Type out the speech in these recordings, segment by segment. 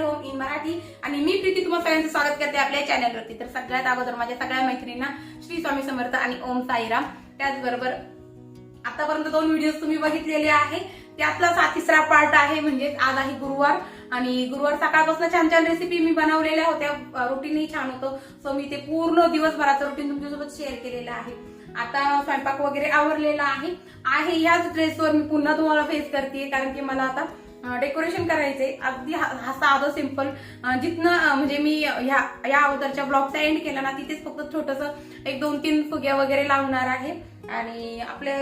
Channel home in Marathi आणि मी प्रीती तुम्हा सगळ्यांचं स्वागत करते आपल्या चॅनलवरती। तर सगळ्यात अगोदर माझ्या सगळ्या मैत्रिणींना श्री स्वामी समर्थ आणि ओम साईराम। त्याचबरोबर आतापर्यंत 2 व्हिडिओज तुम्ही बघितलेले आहे, त्यातला 3रा पार्ट आहे। म्हणजे आज आहे गुरुवार आणि गुरुवार सकाळपासून छान छान रेसिपी मी बनवलेल्या होत्या, रुटीनही छान होतं। सो मी ते पूर्ण दिवसभराचं रुटीन तुमच्यासोबत शेअर केलेलं आहे। आता स्वयंपाक वगैरे आवरलेला आहे याच ड्रेसवर मी पुन्हा तुम्हाला फेस करते, कारण की मला आता डेकोरेशन करायचंय। अगदी साधं सिंपल, जिथनं म्हणजे मी या अगोदरच्या ब्लॉगचा एंड केला ना, तिथेच फक्त छोटंसं 1-2-3 फुग्या वगैरे लावणार आहे आणि आपले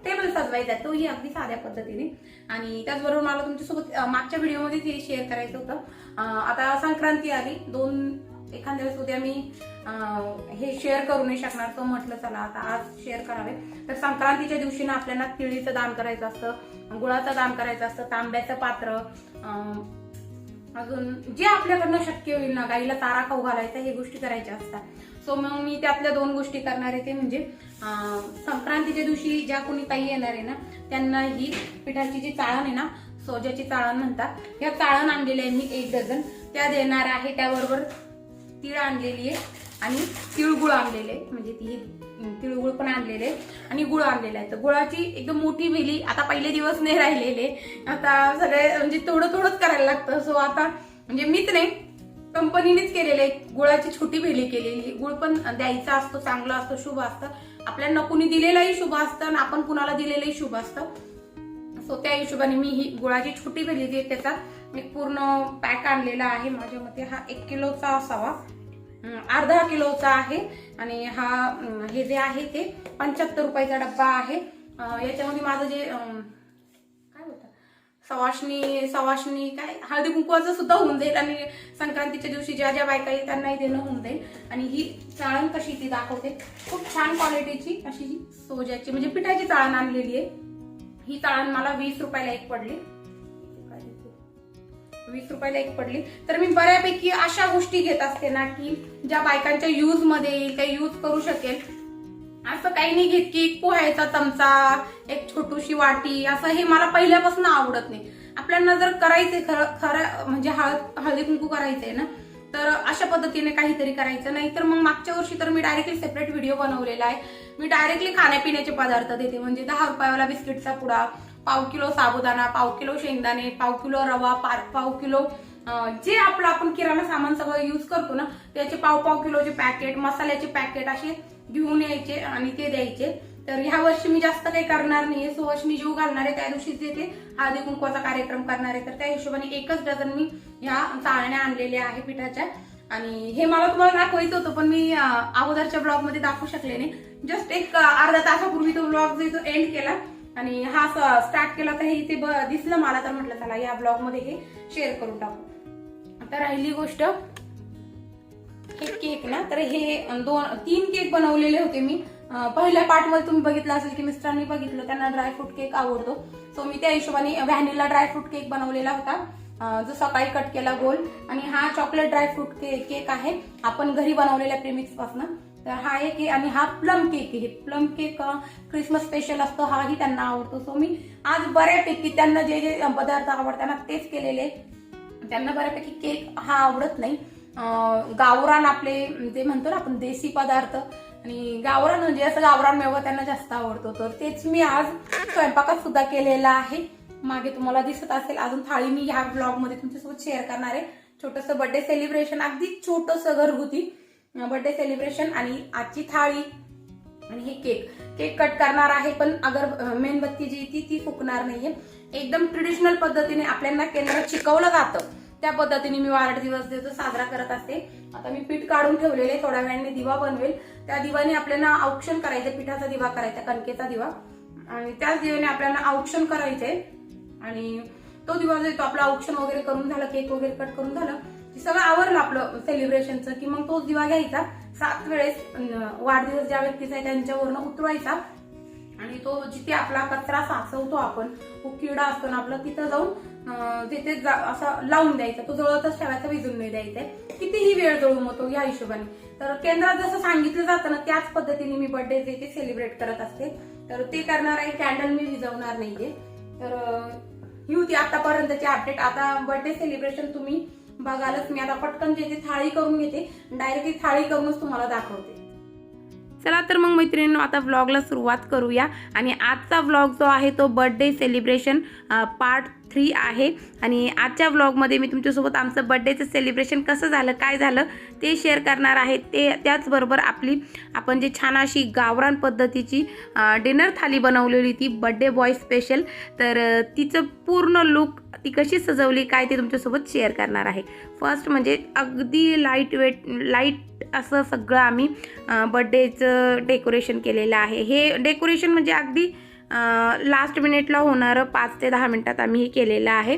टेबल सजवायचा तोही अगदी साध्या पद्धतीने। आणि त्याचबरोबर मला तुमच्यासोबत मागच्या व्हिडिओमध्ये हे शेअर करायचं होतं। आता संक्रांती आली, एखाद्या वेळेस उद्या मी हे शेअर करू नाही शकणार, तो म्हटलं चला आता आज शेअर करावे। तर संक्रांतीच्या दिवशी ना आपल्याला तिळीचं दान करायचं असतं, गुळाचं दान करायचं असतं, तांब्याचं पात्र, अजून जे आपल्याकडनं शक्य होईल ना, गाईला चारा खाऊ घालायचा, हे गोष्टी करायच्या असतात। सो मग मी त्यातल्या 2 गोष्टी करणार आहे। ते म्हणजे संक्रांतीच्या दिवशी ज्या कोणी ताई येणार आहे ना, त्यांना ही पिठाची जी चाळण आहे ना, सोज्याची चाळण म्हणतात, ह्या चाळण आणलेली आहे मी 1 डझन, त्या देणार आहे। त्याबरोबर तीळ आणलेली आहे आणि तिळगुळ आणलेले, म्हणजे ती तिळगुळ पण आणलेले आणि गुळ आणलेला आहे। तर गुळाची एकदम मोठी वेली, आता पहिले दिवस नाही राहिलेले, आता सगळे म्हणजे थोडं थोडंच करायला लागतं। सो आता म्हणजे मीच नाही, कंपनीनेच केलेले आहे, गुळाची छोटी वेली केलेली। गुळ पण द्यायचा असतो, चांगला असतो, शुभ असतं, आपल्याला कुणी दिलेलाही शुभ असतं आणि आपण कुणाला दिलेलंही शुभ असतं। सो त्या हिशोबाने मी ही गुळाची छोटी वेली जी आहे त्याचा एक पूर्ण पॅक आणलेला आहे। माझ्या मते हा 1 किलोचा असावा, अर्धा किलोचा आहे आणि हे जे आहे ते 75 रुपयाचा डब्बा आहे। याच्यामध्ये माझं जे काय होतं सवाशणी काय हळदी कुंकवाचं सुद्धा होऊन जाईल आणि संक्रांतीच्या दिवशी ज्या ज्या बायका येईल त्यांनाही देणं होऊन जाईल। आणि ही चाळण कशी ती दाखवते, खूप छान क्वालिटीची अशी सोज्याची म्हणजे पिठाची चाळण आणलेली आहे। ही चाळण मला 20 रुपयाला एक पडली, 20 रुपयाला एक पडली। तर मी बऱ्यापैकी अशा गोष्टी घेत असते ना की ज्या बायकांच्या यूज मध्ये येईल, त्या यूज करू शकेल। असं काही नाही घेत की पोह्याचा चमचा, एक छोटीशी वाटी, असं हे मला पहिल्यापासून आवडत नाही। आपल्याला जर करायचंय खरं म्हणजे हळदी कुंकू करायचंय ना, तर अशा पद्धतीने काहीतरी करायचं। नाही तर मग मागच्या वर्षी तर मी डायरेक्टली सेपरेट व्हिडिओ बनवलेला आहे, मी डायरेक्टली खाण्यापिण्याचे पदार्थ देते। म्हणजे 10 रुपयावाला बिस्किटचा पुडा, पाव किलो साबुदाणा, पाव किलो शेंगदाणे, पाव किलो रवा, पाव किलो जे आपण किराणा सामान सगळं युज करतो ना, त्याचे पाव किलोचे पॅकेट, मसाल्याचे पॅकेट असे घेऊन यायचे आणि ते द्यायचे। तर ह्या वर्षी मी जास्त काही करणार नाहीये, सुवासिनी जीव घालणार आहे, त्या दिवशीच येते हळदी कुंकवाचा कार्यक्रम करणार आहे। तर त्या हिशोबाने 1च डझन मी ह्या चाळण्या आणलेल्या आहे पिठाच्या। आणि हे मला तुम्हाला दाखवायचं होतं, पण मी अगोदरच्या ब्लॉग मध्ये दाखवू शकले नाही। जस्ट एक अर्धा तासापूर्वी तो ब्लॉग जो एंड केला आणि हा स्टार्ट केला, तर हे इथे दिसलं मला, तर म्हटलं चला या ब्लॉग मध्ये हे शेअर करून टाकू। आता राहिली गोष्ट हे केक ना, तर हे 3 केक बनवलेले होते मी। पहिल्या पार्ट मध्ये तुम्ही बघितलं असेल की मिस्टरांनी बघितलं, त्यांना ड्रायफ्रूट केक आवडतो। सो मी त्या हिशोबाने व्हॅनिला ड्रायफ्रूट केक बनवलेला होता, जो सकाळी कट केला गोल। आणि हा चॉकलेट ड्रायफ्रूट केक आहे, आपण घरी बनवलेल्या प्रीमिक्स पासून। तर हा एक आहे आणि हा प्लम केक आहे। प्लम केक क्रिसमस स्पेशल असतो, हाही त्यांना आवडतो। सो मी आज बऱ्यापैकी त्यांना जे जे पदार्थ आवडतात ना तेच केलेले। त्यांना बऱ्यापैकी केक हा आवडत नाही, गावरान आपले जे म्हणतो ना आपण देसी पदार्थ, आणि गावरान म्हणजे असं गावरान मेवा त्यांना जास्त आवडतो। तर तेच मी आज स्वयंपाकात सुद्धा केलेला आहे। मागे तुम्हाला दिसत असेल अजून थाळी मी ह्या ब्लॉग मध्ये तुमच्यासोबत शेअर करणार आहे। छोटंसं बर्थडे सेलिब्रेशन, अगदी छोटंसं घरगुती बर्थडे सेलिब्रेशन, आणि आजची थाळी आणि हे केक कट करणार आहे। पण अगर मेणबत्ती जी ती फुकणार नाहीये, एकदम ट्रेडिशनल पद्धतीने आपल्याला केंद्रात शिकवलं जातं त्या पद्धतीने मी वाढदिवस साजरा करत असते। आता मी पीठ काढून ठेवलेले, थोड्या वेळाने दिवा बनवेल, त्या दिवाने आपल्याला औक्षण करायचं, पिठाचा दिवा करायचा, कणकेचा दिवा, आणि त्याच दिव्याने आपल्याला औक्षण करायचंय। आणि तो दिवा जो तो आपला औक्षण वगैरे करून झालं, केक वगैरे कट करून झालं की सगळं आवरलं आपलं सेलिब्रेशनचं, की मग तोच दिवा घ्यायचा, 7 वेळेस वाढदिवस ज्या व्यक्तीचा आहे त्यांच्यावरनं उतरवायचा आणि तो जिथे आपला कचरा साचवतो आपण, किडा असतो ना आपला, तिथं जाऊन तिथे असं लावून द्यायचा, तो जळतच ठेवायचा, विजून नाही द्यायचा, कितीही वेळ जळून होतो या हिशोबाने। तर केंद्रात जसं सांगितलं जातं ना, त्याच पद्धतीने मी बर्थडे जे सेलिब्रेट करत असते। तर ते करणार आहे, कॅन्डल मी विझवणार नाहीये। तर ही होती आतापर्यंतची अपडेट। आता बर्थडे सेलिब्रेशन तुम्ही बघालच. मी आता पटकन जे थाळी करून घेते, डायरेक्टली थाळी करूनच तुम्हाला दाखवते. चला तर मग मैत्रिणींनो, आता व्लॉगला सुरुवात करूया. आणि आजचा व्लॉग जो आहे तो बर्थडे सेलिब्रेशन पार्ट 3 आहे. आणि आजच्या व्लॉगमध्ये मी तुमच्यासोबत आमचं बर्थडेचं सेलिब्रेशन कसं झालं, काय झालं ते शेअर करणार आहे. त्याचबरोबर आपण जे छान अशी गावरान पद्धतीची डिनर थाली बनवलेली ती बर्थडे बॉय स्पेशल, तर तिचं पूर्ण लुक ती कशी सजवली काय ते तुमच्यासोबत शेअर करणार आहे. फर्स्ट म्हणजे अगदी लाईट असं सगळं आम्ही बर्थडेचं डेकोरेशन केलेलं आहे. हे डेकोरेशन म्हणजे अगदी लास्ट मिनिटला होणारं 5 ते 10 मिनिटात आम्ही हे केलेलं आहे.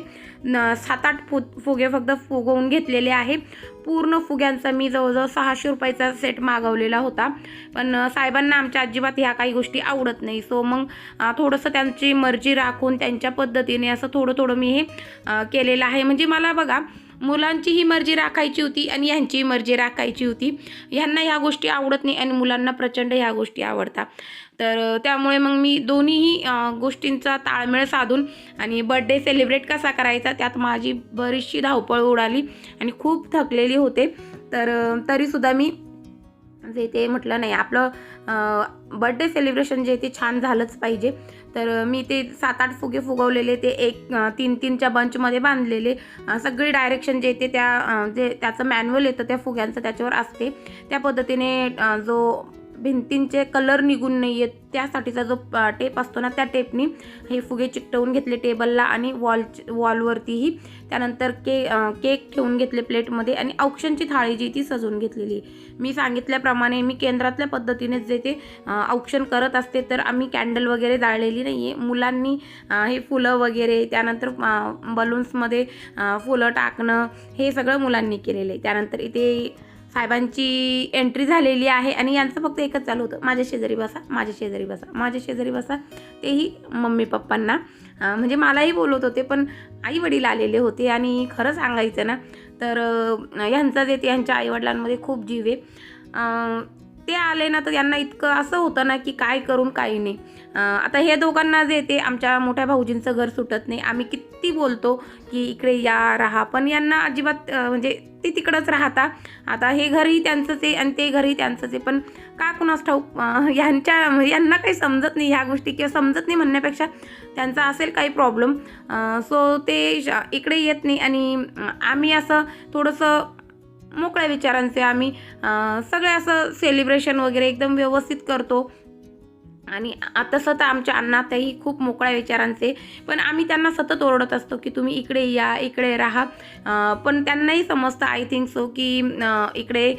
7-8 फुगे फक्त फुगवून घेतलेले आहे. पूर्ण फुग्यांचा मी जवळजवळ 600 रुपयाचा सेट मागवलेला होता, पण साहेबांना आमच्या अजिबात ह्या काही गोष्टी आवडत नाही. सो मग थोडंसं त्यांची मर्जी राखून त्यांच्या पद्धतीने असं थोडं मी हे केलेलं आहे. म्हणजे मला बघा, मुलांचीही मर्जी राखायची होती आणि ह्यांचीही मर्जी राखायची होती. ह्यांना ह्या गोष्टी आवडत नाही आणि मुलांना प्रचंड ह्या गोष्टी आवडतात. तर त्यामुळे मग मी दोन्हीही गोष्टींचा ताळमेळ साधून आणि बर्थडे सेलिब्रेट कसा करायचा त्यात माझी बरीचशी धावपळ उडाली आणि खूप थकलेली होते. तर तरीसुद्धा मी जे ते म्हटलं नाही, आपलं बर्थडे सेलिब्रेशन जे ते छान झालंच पाहिजे. तर मी ते 7-8 फुगे फुगवलेले ते 3-3च्या बंचमध्ये बांधलेले. सगळी डायरेक्शन जे ते जे त्याचं मॅन्युअल येतं त्या फुग्यांचं त्याच्यावर असते. त्या पद्धतीने जो भिंतींचे कलर निघून नाही आहेत त्यासाठीचा जो टेप असतो ना, त्या टेपनी हे फुगे चिकटवून घेतले टेबलला आणि वॉलवरतीही. त्यानंतर केक ठेवून घेतले प्लेटमध्ये आणि औक्षणची थाळी जी ती सजवून घेतलेली. मी सांगितल्याप्रमाणे मी केंद्रातल्या पद्धतीने जे ते औक्षण करत असते, तर आम्ही कॅन्डल वगैरे जाळलेली नाही आहे. मुलांनी हे फुलं वगैरे, त्यानंतर बलून्समध्ये फुलं टाकणं हे सगळं मुलांनी केलेलं आहे. त्यानंतर इथे साहेबांची एंट्री झालेली आहे आणि यांचं फक्त एकच चालू होतं, माझ्या शेजारी बसा, माझ्या शेजारी बसा, माझ्या शेजारी बसा. तेही मम्मी पप्पांना, म्हणजे मलाही बोलत होते, पण आई वडील आलेले होते. आणि खरं सांगायचं ना तर ह्यांचं जे ते ह्यांच्या आईवडिलांमध्ये खूप जीव आहे. ते आले ना तर यांना इतकं असं होतं ना की काय करून काही नाही. आता हे दोघांना जे ते आमच्या मोठ्या भाऊजींचं घर सुटत नाही. आम्ही किती बोलतो की इकडे या राहा, पण यांना अजिबात म्हणजे ते तिकडंच राहता. आता हे घरही त्यांचंच आहे आणि ते घरही त्यांचंच आहे, पण का कुणास ठाऊक यांना काही समजत नाही ह्या गोष्टी, किंवा समजत नाही म्हणण्यापेक्षा त्यांचा असेल काही प्रॉब्लेम. सो ते इकडे येत नाही. आणि आम्ही असं थोडंसं मोकळ्या विचारांचे आम्ही सगळे असं सेलिब्रेशन वगैरे एकदम व्यवस्थित करतो. आणि तसं तर आमच्या अण्णाताई खूप मोकळ्या विचारांचे, पण आम्ही त्यांना सतत ओरडत असतो की तुम्ही इकडे या, इकडे राहा. पण त्यांनाही समजतं आय थिंक सो की इकडे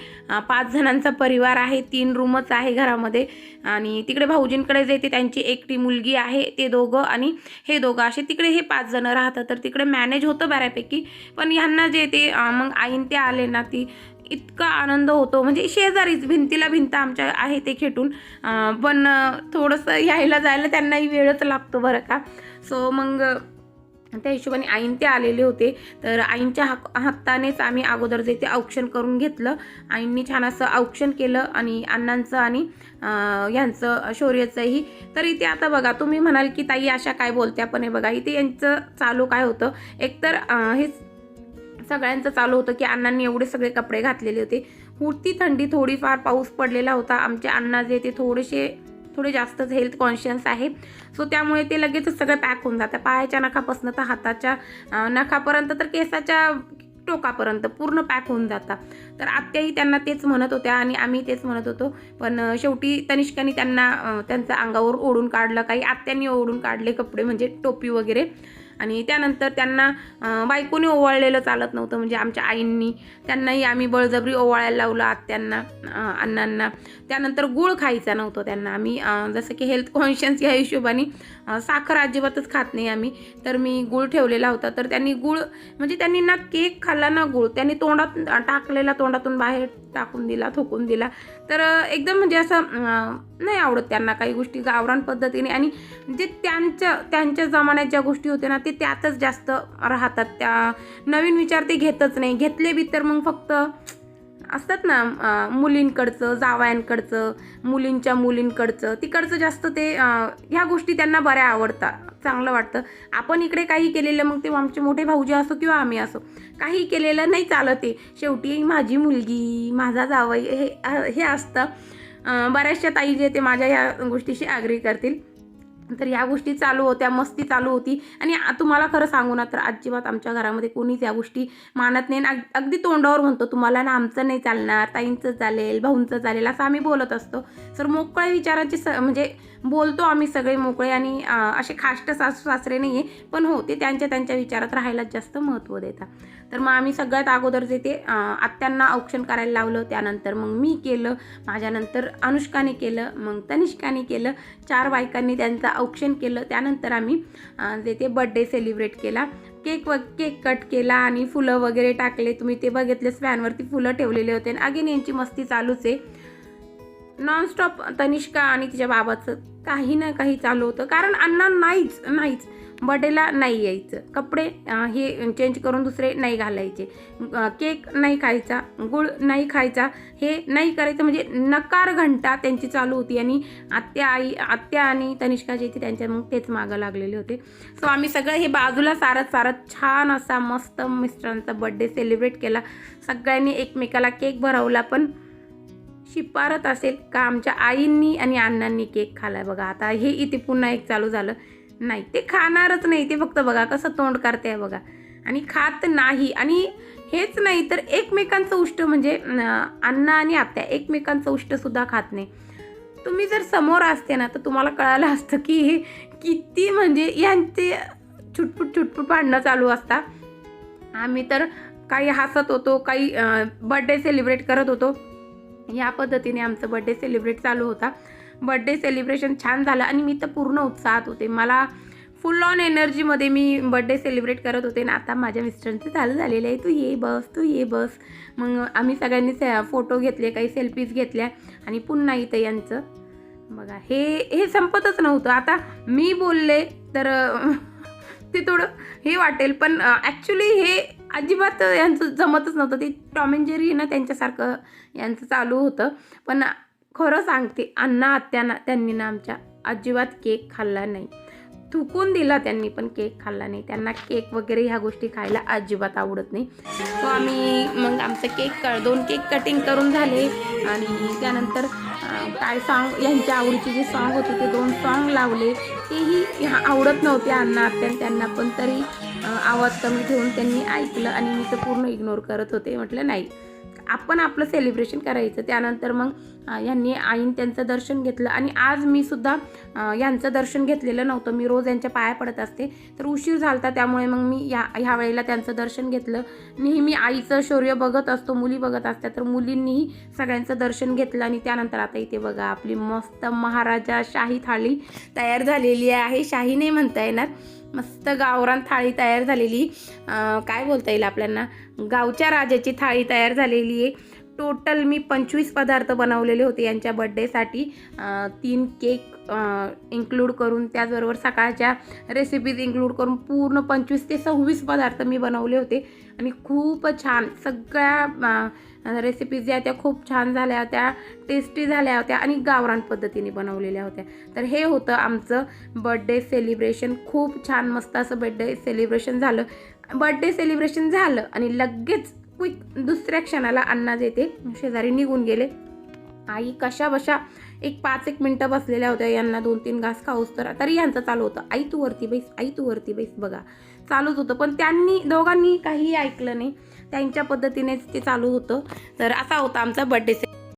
5 जणांचा परिवार आहे, 3 रूमच आहे घरामध्ये. आणि तिकडे भाऊजींकडे जे ते त्यांची एकटी मुलगी आहे, ते दोघं आणि हे दोघं, असे तिकडे हे 5 जण राहतात. तर तिकडे मॅनेज होतं बऱ्यापैकी. पण ह्यांना जे ते मग आईन ते आले ना, ती इतका आनंद होतो. म्हणजे शेजारीच भिंतीला भिंत आमच्या आहे ते खेटून, पण थोडंसं यायला जायला त्यांनाही वेळच लागतो बरं का. सो मग त्या हिशोबाने आईन ते आलेले होते. तर आईंच्या हातानेच आम्ही अगोदर जे ते औक्षण करून घेतलं. आईंनी छान असं औक्षण केलं आणि अण्णांचं आणि ह्यांचं शौर्याचंही. तर इथे आता बघा, तुम्ही म्हणाल की ताई अशा काय बोलत्या, पण हे बघा इथे यांचं चालू काय होतं. एकतर हे सगळ्यांचं चालू होतं की अण्णांनी एवढे सगळे कपडे घातलेले होते. होती थंडी, थोडीफार पाऊस पडलेला होता. आमचे अण्णा जे ते थोडे जास्तच हेल्थ कॉन्शियस आहे. सो त्यामुळे ते लगेचच सगळं पॅक होऊन जातं. पायाच्या नखापासून तर हाताच्या नखापर्यंत तर केसाच्या टोकापर्यंत पूर्ण पॅक होऊन जातात. तर आत्याही त्यांना तेच म्हणत होत्या आणि आम्ही तेच म्हणत होतो. पण शेवटी तनिष्काने त्यांचं अंगावर ओढून काढलं, काही आत्यांनी ओढून काढले कपडे, म्हणजे टोपी वगैरे. आणि त्यानंतर त्यांना बायकोने ओवाळलेलं चालत नव्हतं, म्हणजे आमच्या आईंनी. त्यांनाही आम्ही बळजबरी ओवाळायला लावलं आत्यांना, अण्णांना. त्यानंतर गूळ खायचा नव्हतं त्यांना. आम्ही जसं की हेल्थ कॉन्शियस या हिशोबाने साखर अजिबातच खात नाही आम्ही. तर मी गूळ ठेवलेला होता. तर त्यांनी गूळ, म्हणजे त्यांनी ना केक खाल्ला ना गूळ, त्यांनी तोंडात टाकलेला, तोंडातून बाहेर टाकून दिला, थुकून दिला. तर एकदम म्हणजे असं नाही आवडत त्यांना काही गोष्टी गावरान पद्धतीने. आणि जे त्यांच्या जमान्यात ज्या गोष्टी होत्या ना, ते त्यातच जास्त राहतात. त्या नवीन विचार ते घेतच नाही. घेतले बी तर मग फक्त असतात ना मुलींकडचं, जावयांकडचं, मुलींच्या मुलींकडचं, तिकडचं जास्त ते ह्या गोष्टी त्यांना बऱ्या आवडतात. चांगलं वाटतं. आपण इकडे काही केलेलं, मग ते आमचे मोठे भाऊजी असो किंवा आम्ही असो, काही केलेलं नाही चालत आहे. शेवटी माझी मुलगी, माझा जावई हे असतं. बऱ्याचशा ताई जे ते माझ्या या गोष्टीशी ॲग्री करतील. तर या गोष्टी चालू होत्या, मस्ती चालू होती. आणि तुम्हाला खरं सांगू ना, तर अजिबात आमच्या घरामध्ये कोणीच या गोष्टी मानत नाही. आणि अगदी तोंडावर म्हणतो, तुम्हाला ना आमचं नाही चालणार, ताईंचं चालेल, भाऊंचं चालेल, असं आम्ही बोलत असतो. तर मोकळ्या विचाराची म्हणजे बोलतो आम्ही सगळे मोकळे. आणि असे खाष्ट सासू सासरे नाही आहे, पण हो ते त्यांच्या विचारात राहायलाच जास्त महत्त्व देतात. तर मग आम्ही सगळ्यात अगोदर जे ते आत्यांना औक्षण करायला लावलं, त्यानंतर मग मी केलं, माझ्यानंतर अनुष्काने केलं, मग तनिष्काने केलं, 4 बायकांनी त्यांचं औक्षण केलं. त्यानंतर आम्ही जे ते बड्डे सेलिब्रेट केला. केक कट केला आणि फुलं वगैरे टाकले. तुम्ही ते बघितले, फॅनवरती फुलं ठेवलेले होते. आणि अगेन यांची मस्ती चालूच आहे नॉनस्टॉप. तनिष्का आणि तिच्या बाबाचं काही ना काही चालू होतं, कारण अण्णा नाहीच बर्थडेला नाही यायचं, कपडे हे चेंज करून दुसरे नाही घालायचे, केक नाही खायचा, गुळ नाही खायचा, हे नाही करायचं, म्हणजे नकार घंटा त्यांची चालू होती. आणि आत्या आणि तनिष्का जे ती त्यांच्या मग तेच मागं लागलेले होते. सो आम्ही सगळं हे बाजूला सारत छान असा मस्त मिस्टरांचा बर्थडे सेलिब्रेट केला. सगळ्यांनी एकमेकाला केक भरवला. पण शिपारत असेल का आमच्या आईंनी आणि अण्णांनी केक खाल्ला बघा. आता हे इथे पुन्हा एक चालू झालं. नाही, ते खाणारच नाही, ते फक्त बघा कसं तोंड करते बघा, आणि खात नाही. आणि हेच नाही तर एकमेकांचं उष्ट, म्हणजे अण्णा आणि आत्या एकमेकांचं उष्टसुद्धा खात नाही. तुम्ही जर समोर असते ना, तर तुम्हाला कळालं असतं की हे किती म्हणजे यांचे छुटपुट भांडणं चालू असतात. आम्ही तर काही हसत होतो, काही बर्थडे सेलिब्रेट करत होतो. या पद्धतीने आमचं बर्थडे सेलिब्रेट चालू होता. बर्थडे सेलिब्रेशन छान झालं आणि मी तर पूर्ण उत्साहात होते. मला फुल ऑन एनर्जीमध्ये मी बर्थडे सेलिब्रेट करत होते. आणि आता माझ्या मिस्टरांचं चालू झालेलं आहे, तू ये बस. मग आम्ही सगळ्यांनी फोटो घेतले, काही सेल्फीज घेतल्या. आणि पुन्हा इथं यांचं बघा, हे संपतच नव्हतं. आता मी बोलले तर ते थोडं हे वाटेल, पण ॲक्च्युली हे अजिबात यांचं जमतच नव्हतं. ते टॉम अँड जेरी ना त्यांच्यासारखं यांचं चालू होतं. पण खरं सांगते, अण्णा आत्यांना त्यांनी ना आमच्या अजिबात केक खाल्ला नाही. थुकून दिला त्यांनी, पण केक खाल्ला नाही. त्यांना केक वगैरे ह्या गोष्टी खायला अजिबात आवडत नाही. सो आम्ही मग आमचं 2 केक कटिंग करून झाले. आणि त्यानंतर काय सॉन्ग, यांच्या आवडीचे जे सॉन्ग होते ते 2 सॉन्ग लावले. तेही आवडत नव्हते अण्णा आत्यान त्यांना, पण तरी आवाज कमी ठेवून त्यांनी ऐकलं. आणि मी तर पूर्ण इग्नोर करत होते. म्हटलं नाही, आपण आपलं सेलिब्रेशन करायचं. त्यानंतर मग यांनी आईन त्यांचं दर्शन घेतलं. आणि आज मी सुद्धा यांचं दर्शन घेतलेलं नव्हतं. मी रोज यांच्या पाया पडत असते, तर उशीर झाला, त्यामुळे मग मी ह्या वेळेला त्यांचं दर्शन घेतलं. नेहमी आईचं शौर्य बघत असतो, मुली बघत असतात, तर मुलींनीही सगळ्यांचं दर्शन घेतलं. आणि त्यानंतर आता इथे बघा आपली मस्त महाराजा शाही थाळी तयार झालेली आहे. शाही नाही म्हणता येणार, मस्त गावरान थाळी तयार झालेली, काय बोलता येईल आपल्याला, गावच्या राजाची थाळी तयार झालेली आहे. टोटल मी 25 पदार्थ बनवलेले होते यांच्या बड्डेसाठी. 3 केक इन्क्लूड करून, त्याचबरोबर सकाळच्या रेसिपीज इन्क्लूड करून पूर्ण 25 ते 26 पदार्थ मी बनवले होते. आणि खूप छान सगळ्या रेसिपीज ज्या त्या खूप छान झाल्या होत्या, टेस्टी झाल्या होत्या आणि गावरान पद्धतीने बनवलेल्या होत्या. तर हे होतं आमचं बड्डे सेलिब्रेशन. खूप छान मस्त असं बड्डे सेलिब्रेशन झालं. बड्डे सेलिब्रेशन झालं आणि लगेच क्विक दुसऱ्या क्षणाला अण्णा जे ते शेजारी निघून गेले. आई कशा बशा 5-1 मिनटं बसलेल्या होत्या. यांना 2-3 घास खाऊस तर तरी यांचं चालू होतं, आई तू वरती बैस, बघा चालूच होतं. पण दोघांनी काही ऐकलं नाही, त्यांच्या पद्धतीनेच ते चालू होतं. तर असा होता आमचा बड्डे